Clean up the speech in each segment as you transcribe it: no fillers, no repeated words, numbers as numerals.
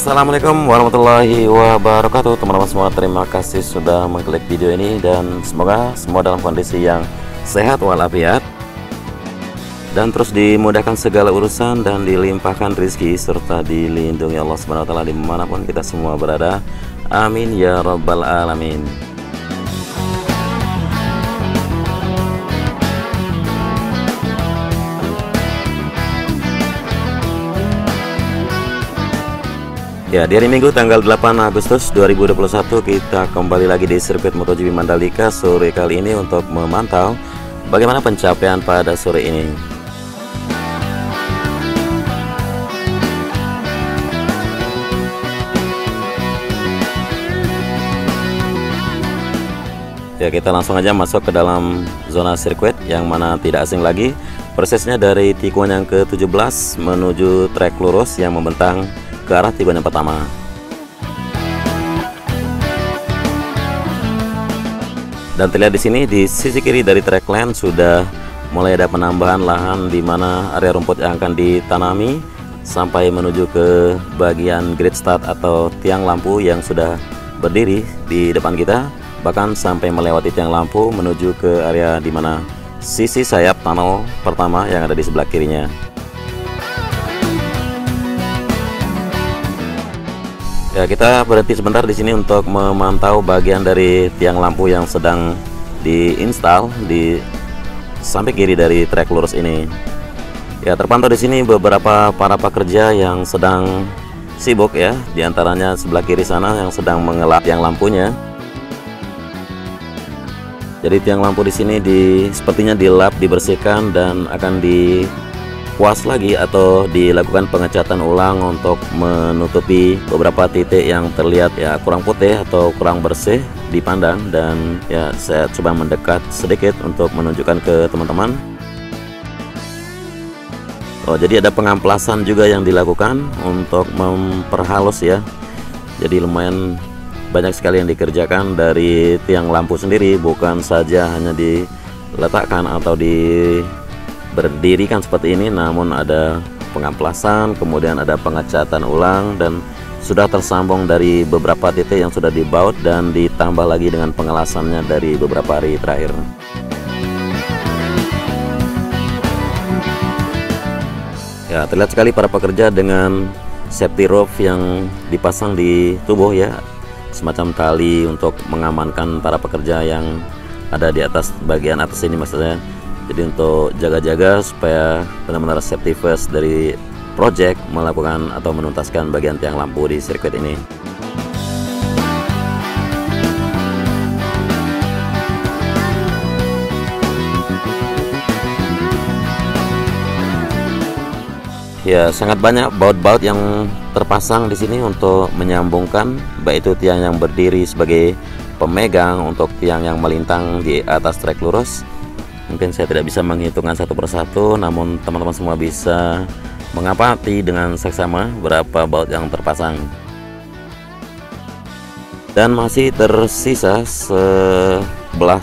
Assalamualaikum warahmatullahi wabarakatuh teman-teman semua. Terima kasih sudah mengklik video ini dan semoga semua dalam kondisi yang sehat walafiat dan terus dimudahkan segala urusan dan dilimpahkan rezeki serta dilindungi Allah Subhanahu wa taala dimanapun kita semua berada. Amin ya rabbal alamin. Ya, di hari Minggu tanggal 8 Agustus 2021 kita kembali lagi di sirkuit MotoGP Mandalika sore kali ini untuk memantau bagaimana pencapaian pada sore ini. Ya, kita langsung aja masuk ke dalam zona sirkuit yang mana tidak asing lagi prosesnya dari tikungan yang ke-17 menuju trek lurus yang membentang ke arah tikungan yang pertama. Dan terlihat di sini di sisi kiri dari track lane sudah mulai ada penambahan lahan di mana area rumput yang akan ditanami sampai menuju ke bagian grid start atau tiang lampu yang sudah berdiri di depan kita, bahkan sampai melewati tiang lampu menuju ke area di mana sisi sayap tunnel pertama yang ada di sebelah kirinya. Ya, kita berhenti sebentar di sini untuk memantau bagian dari tiang lampu yang sedang diinstal di samping kiri dari trek lurus ini. Ya, terpantau di sini beberapa para pekerja yang sedang sibuk ya, diantaranya sebelah kiri sana yang sedang mengelap tiang lampunya. Jadi tiang lampu di sini sepertinya dilap, dibersihkan dan akan kuas lagi atau dilakukan pengecatan ulang untuk menutupi beberapa titik yang terlihat ya kurang putih atau kurang bersih dipandang. Dan ya saya coba mendekat sedikit untuk menunjukkan ke teman-teman. Oh, jadi ada pengamplasan juga yang dilakukan untuk memperhalus ya. Jadi lumayan banyak sekali yang dikerjakan dari tiang lampu sendiri, bukan saja hanya diletakkan atau berdirikan seperti ini, namun ada pengamplasan, kemudian ada pengecatan ulang dan sudah tersambung dari beberapa titik yang sudah dibaut dan ditambah lagi dengan pengelasannya dari beberapa hari terakhir. Ya, terlihat sekali para pekerja dengan safety rope yang dipasang di tubuh ya, semacam tali untuk mengamankan para pekerja yang ada di atas bagian atas ini maksudnya. Jadi untuk jaga-jaga supaya benar-benar safety first dari project melakukan atau menuntaskan bagian tiang lampu di sirkuit ini. Ya, sangat banyak baut-baut yang terpasang di sini untuk menyambungkan baik itu tiang yang berdiri sebagai pemegang untuk tiang yang melintang di atas trek lurus. Mungkin saya tidak bisa menghitungkan satu persatu, namun teman-teman semua bisa mengamati dengan seksama berapa baut yang terpasang. Dan masih tersisa sebelah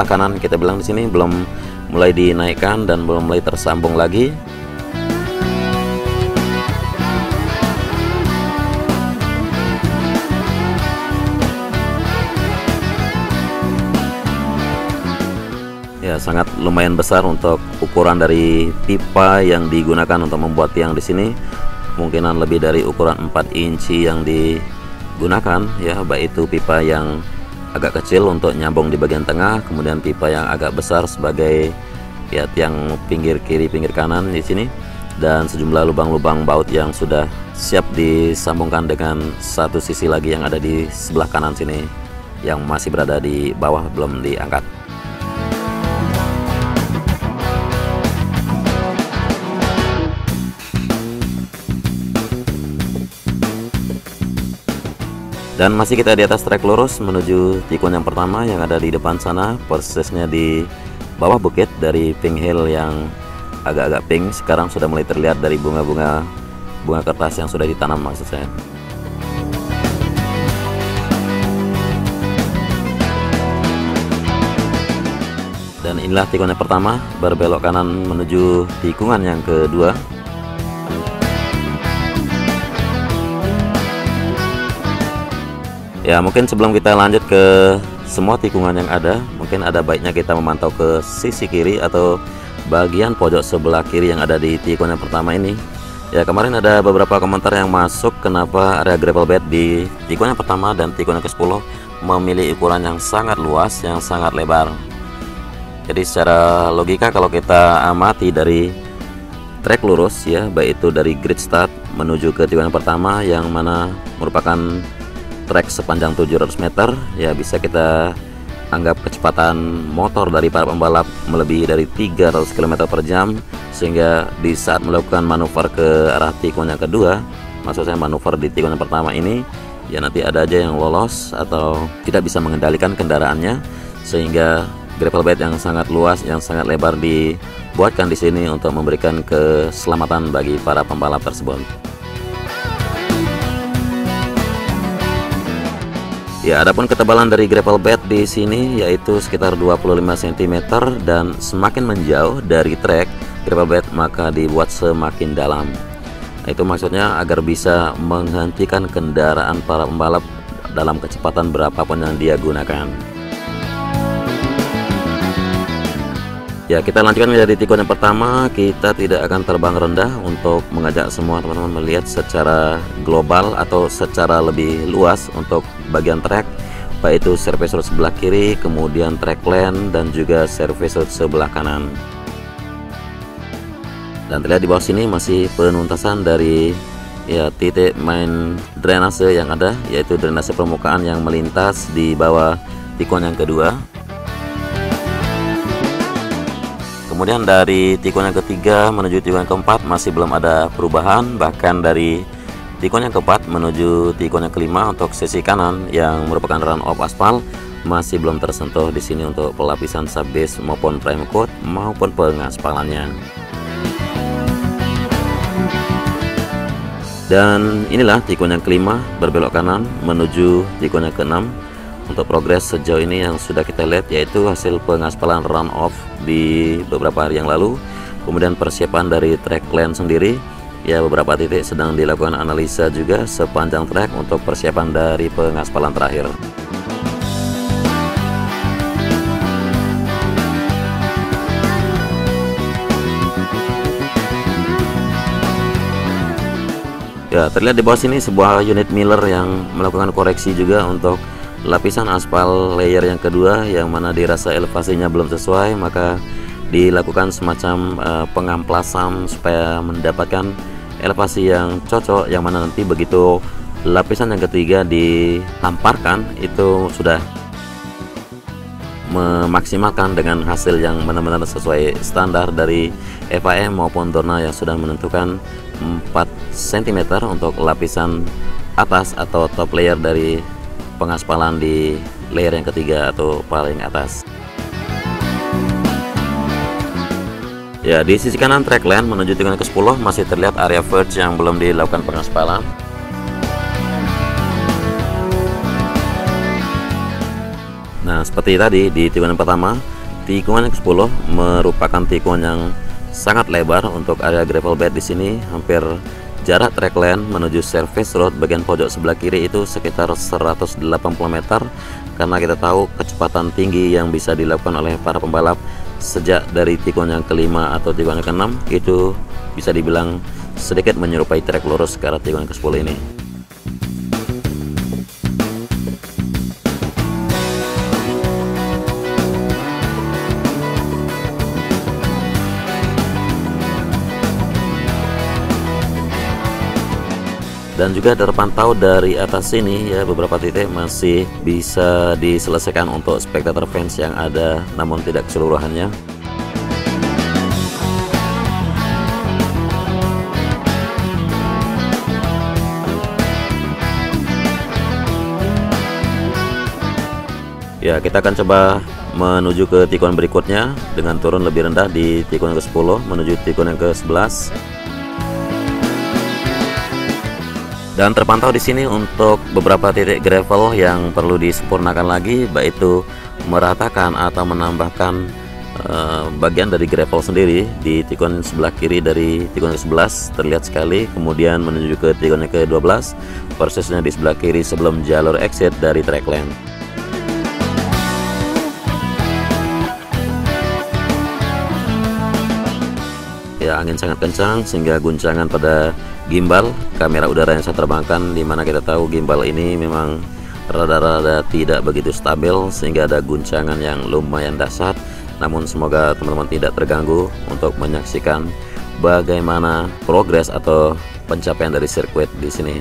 kanan kita bilang di sini belum mulai dinaikkan dan belum mulai tersambung lagi. Ya, sangat lumayan besar untuk ukuran dari pipa yang digunakan untuk membuat tiang di sini. Kemungkinan lebih dari ukuran 4 inci yang digunakan ya, baik itu pipa yang agak kecil untuk nyambung di bagian tengah, kemudian pipa yang agak besar sebagai ya tiang pinggir kiri, pinggir kanan di sini, dan sejumlah lubang-lubang baut yang sudah siap disambungkan dengan satu sisi lagi yang ada di sebelah kanan sini yang masih berada di bawah belum diangkat. Dan masih kita di atas trek lurus menuju tikungan yang pertama yang ada di depan sana, prosesnya di bawah bukit dari pink hill yang agak-agak pink sekarang sudah mulai terlihat dari bunga kertas yang sudah ditanam maksud saya. Dan inilah tikungan yang pertama, berbelok kanan menuju tikungan yang kedua. Ya, mungkin sebelum kita lanjut ke semua tikungan yang ada, mungkin ada baiknya kita memantau ke sisi kiri atau bagian pojok sebelah kiri yang ada di tikungan yang pertama ini. Ya, kemarin ada beberapa komentar yang masuk kenapa area gravel bed di tikungan yang pertama dan tikungan ke-10 memiliki ukuran yang sangat luas, yang sangat lebar. Jadi secara logika kalau kita amati dari trek lurus ya, baik itu dari grid start menuju ke tikungan yang pertama yang mana merupakan trek sepanjang 700 meter, ya bisa kita anggap kecepatan motor dari para pembalap melebihi dari 300 km per jam, sehingga di saat melakukan manuver ke arah tikungan yang kedua, maksud saya manuver di tikungan yang pertama ini, ya nanti ada aja yang lolos atau tidak bisa mengendalikan kendaraannya, sehingga gravel bed yang sangat luas, yang sangat lebar dibuatkan di sini untuk memberikan keselamatan bagi para pembalap tersebut. Ya, adapun ketebalan dari gravel bed di sini yaitu sekitar 25 cm, dan semakin menjauh dari trek gravel bed maka dibuat semakin dalam. Nah, itu maksudnya agar bisa menghentikan kendaraan para pembalap dalam kecepatan berapapun yang dia gunakan. Ya, kita lanjutkan menjadi tikungan yang pertama. Kita tidak akan terbang rendah untuk mengajak semua teman-teman melihat secara global atau secara lebih luas untuk bagian trek, baik itu surface road sebelah kiri, kemudian track lane, dan juga surface road sebelah kanan. Dan terlihat di bawah sini masih penuntasan dari ya titik main drainase yang ada, yaitu drainase permukaan yang melintas di bawah tikungan yang kedua. Kemudian dari tikungan yang ketiga menuju tikungan yang keempat masih belum ada perubahan, bahkan dari tikungan yang keempat menuju tikungan yang kelima untuk sisi kanan yang merupakan run off aspal masih belum tersentuh di sini untuk pelapisan subbase maupun prime coat maupun pengaspalannya. Dan inilah tikungan yang kelima berbelok kanan menuju tikungan yang keenam. Untuk progres sejauh ini yang sudah kita lihat yaitu hasil pengaspalan run off di beberapa hari yang lalu, kemudian persiapan dari track lane sendiri, ya beberapa titik sedang dilakukan analisa juga sepanjang trek untuk persiapan dari pengaspalan terakhir. Ya, terlihat di bawah sini sebuah unit Miller yang melakukan koreksi juga untuk lapisan aspal layer yang kedua, yang mana dirasa elevasinya belum sesuai, maka dilakukan semacam pengamplasan supaya mendapatkan elevasi yang cocok, yang mana nanti begitu lapisan yang ketiga dihamparkan itu sudah memaksimalkan dengan hasil yang benar-benar sesuai standar dari FIM maupun Dorna yang sudah menentukan 4 cm untuk lapisan atas atau top layer dari pengaspalan di layer yang ketiga atau paling atas. Ya, di sisi kanan track lane menuju tikungan ke-10 masih terlihat area verge yang belum dilakukan pengaspalan. Nah, seperti tadi di tikungan pertama, tikungan yang ke-10 merupakan tikungan yang sangat lebar untuk area gravel bed di sini. Hampir jarak track lane menuju surface road bagian pojok sebelah kiri itu sekitar 180 meter, karena kita tahu kecepatan tinggi yang bisa dilakukan oleh para pembalap sejak dari tikungan yang kelima atau tikungan yang keenam itu bisa dibilang sedikit menyerupai trek lurus ke arah tikungan ke-10 ini. Dan juga terpantau dari atas sini ya, beberapa titik masih bisa diselesaikan untuk spectator fans yang ada, namun tidak keseluruhannya. Ya, kita akan coba menuju ke tikungan berikutnya dengan turun lebih rendah di tikungan ke-10 menuju tikungan ke-11. Dan terpantau di sini untuk beberapa titik gravel yang perlu disempurnakan lagi, baik itu meratakan atau menambahkan bagian dari gravel sendiri di tikungan sebelah kiri dari tikungan ke-11 terlihat sekali, kemudian menuju ke tikungan ke-12 persisnya di sebelah kiri sebelum jalur exit dari trackland. Ya, angin sangat kencang sehingga guncangan pada gimbal kamera udara yang saya terbangkan, dimana kita tahu gimbal ini memang rada-rada tidak begitu stabil sehingga ada guncangan yang lumayan dahsyat. Namun semoga teman-teman tidak terganggu untuk menyaksikan bagaimana progres atau pencapaian dari sirkuit di sini.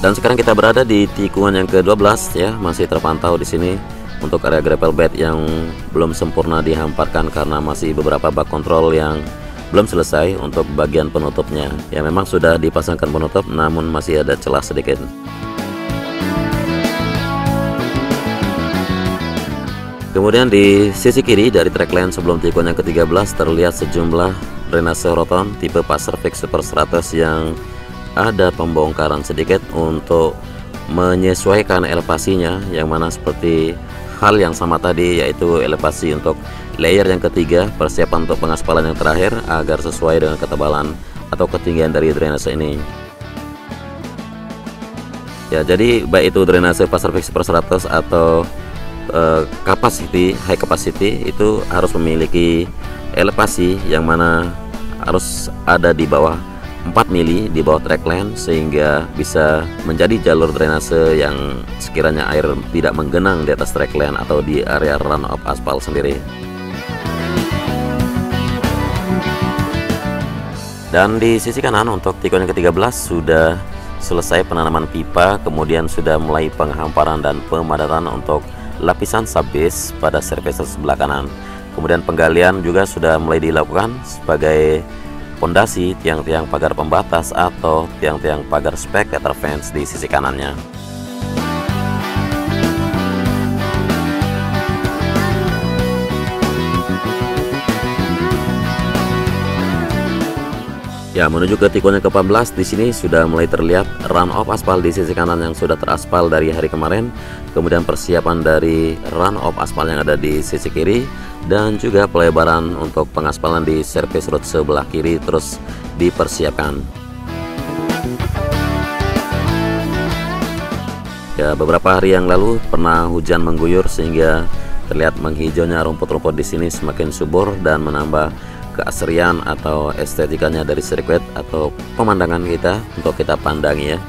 Dan sekarang kita berada di tikungan yang ke-12 ya, masih terpantau di sini untuk area gravel bed yang belum sempurna dihamparkan karena masih beberapa bak kontrol yang belum selesai untuk bagian penutupnya. Ya, memang sudah dipasangkan penutup namun masih ada celah sedikit. Kemudian di sisi kiri dari trackline sebelum tikungan yang ke-13 terlihat sejumlah drainase roton tipe Pasarvik Super 100 yang ada pembongkaran sedikit untuk menyesuaikan elevasinya, yang mana seperti hal yang sama tadi, yaitu elevasi untuk layer yang ketiga, persiapan untuk pengaspalan yang terakhir agar sesuai dengan ketebalan atau ketinggian dari drainase ini. Ya, jadi baik itu drainase Pasarvik Super 100 atau high capacity itu harus memiliki elevasi yang mana harus ada di bawah 4 mili di bawah trackline sehingga bisa menjadi jalur drainase yang sekiranya air tidak menggenang di atas trackline atau di area runoff aspal sendiri. Dan di sisi kanan untuk tikungan ke-13 sudah selesai penanaman pipa, kemudian sudah mulai penghamparan dan pemadatan untuk lapisan subbase pada surface sebelah kanan. Kemudian penggalian juga sudah mulai dilakukan sebagai pondasi tiang-tiang pagar pembatas atau tiang-tiang pagar spectator fence di sisi kanannya. Ya, menuju ke tikungan ke-14 di sini sudah mulai terlihat runoff aspal di sisi kanan yang sudah teraspal dari hari kemarin. Kemudian persiapan dari runoff aspal yang ada di sisi kiri dan juga pelebaran untuk pengaspalan di service road sebelah kiri terus dipersiapkan. Ya, beberapa hari yang lalu pernah hujan mengguyur sehingga terlihat menghijaunya rumput-rumput di sini semakin subur dan menambah keasrian atau estetikanya dari sirkuit atau pemandangan kita untuk kita pandangi ya.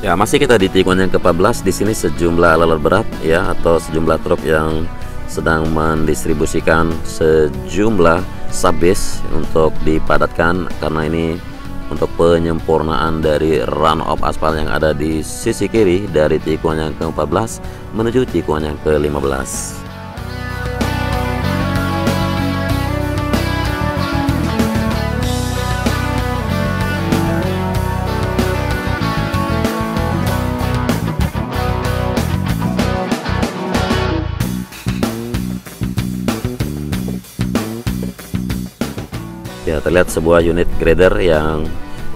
Ya, masih kita di tikungan yang ke-14. Di sini sejumlah alat berat ya atau sejumlah truk yang sedang mendistribusikan sejumlah subbase untuk dipadatkan karena ini untuk penyempurnaan dari runoff aspal yang ada di sisi kiri dari tikungan yang ke-14 menuju tikungan yang ke-15. Ya, terlihat sebuah unit grader yang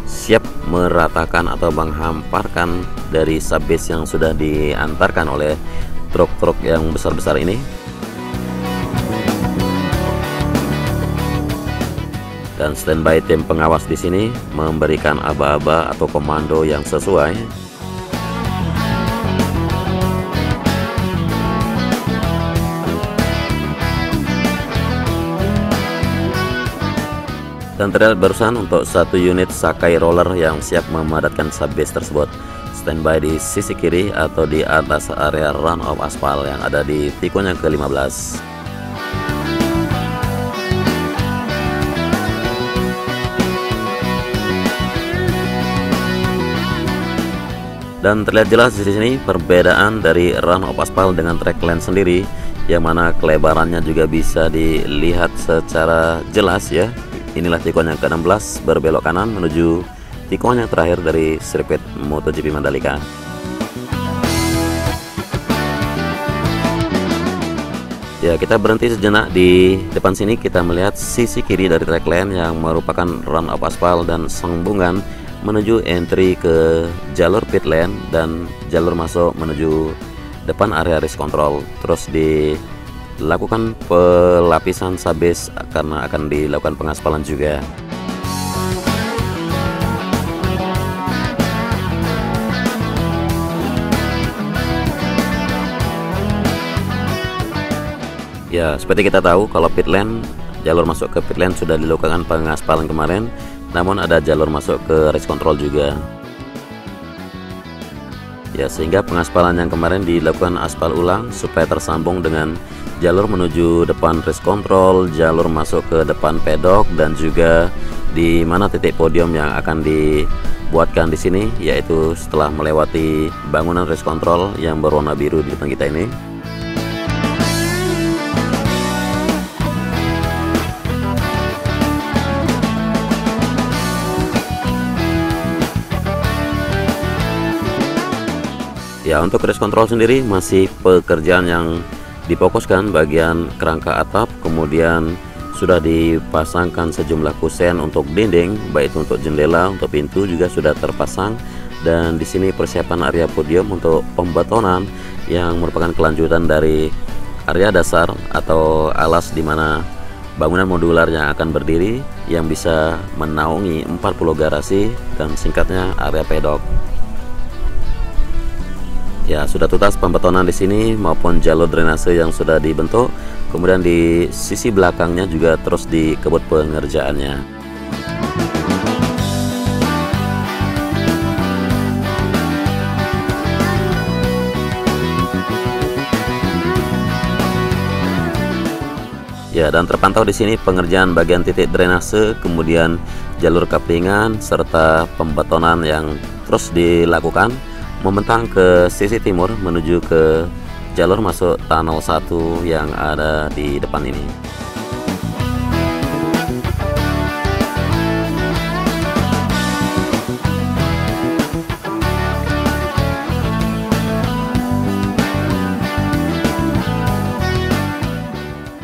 siap meratakan atau menghamparkan dari subbase yang sudah diantarkan oleh truk-truk yang besar-besar ini. Dan standby tim pengawas di sini memberikan aba-aba atau komando yang sesuai. Dan terlihat barusan untuk satu unit Sakai roller yang siap memadatkan subbase tersebut standby di sisi kiri atau di atas area runoff aspal yang ada di tikungan yang ke-15. Dan terlihat jelas di sini perbedaan dari runoff aspal dengan trackline sendiri, yang mana kelebarannya juga bisa dilihat secara jelas ya. Inilah tikungan yang ke-16 berbelok kanan menuju tikungan yang terakhir dari sirkuit MotoGP Mandalika. Ya, kita berhenti sejenak di depan sini. Kita melihat sisi kiri dari track lane yang merupakan run up aspal dan sambungan menuju entry ke jalur pit lane dan jalur masuk menuju depan area race control. Terus dilakukan pelapisan subbase karena akan dilakukan pengaspalan juga. Ya, seperti kita tahu kalau pit lane, jalur masuk ke pit lane sudah dilakukan pengaspalan kemarin, namun ada jalur masuk ke race control juga. Ya, sehingga pengaspalan yang kemarin dilakukan aspal ulang supaya tersambung dengan jalur menuju depan race control, jalur masuk ke depan pedok, dan juga di mana titik podium yang akan dibuatkan di sini, yaitu setelah melewati bangunan race control yang berwarna biru di depan kita ini. Ya, untuk race control sendiri masih pekerjaan yang difokuskan bagian kerangka atap, kemudian sudah dipasangkan sejumlah kusen untuk dinding, baik itu untuk jendela, untuk pintu juga sudah terpasang, dan di sini persiapan area podium untuk pembetonan yang merupakan kelanjutan dari area dasar atau alas di mana bangunan modular yang akan berdiri yang bisa menaungi 40 garasi dan singkatnya area pedok. Ya, sudah tuntas pembetonan di sini maupun jalur drainase yang sudah dibentuk. Kemudian di sisi belakangnya juga terus dikebut pengerjaannya. Ya, dan terpantau di sini pengerjaan bagian titik drainase, kemudian jalur kaplingan serta pembetonan yang terus dilakukan membentang ke sisi timur menuju ke jalur masuk tunnel 1 yang ada di depan ini.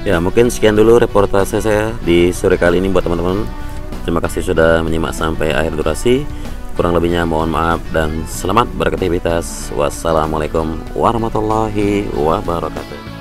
Ya, mungkin sekian dulu reportase saya di sore kali ini buat teman-teman. Terima kasih sudah menyimak sampai akhir durasi. Kurang lebihnya mohon maaf dan selamat beraktivitas. Wassalamualaikum warahmatullahi wabarakatuh.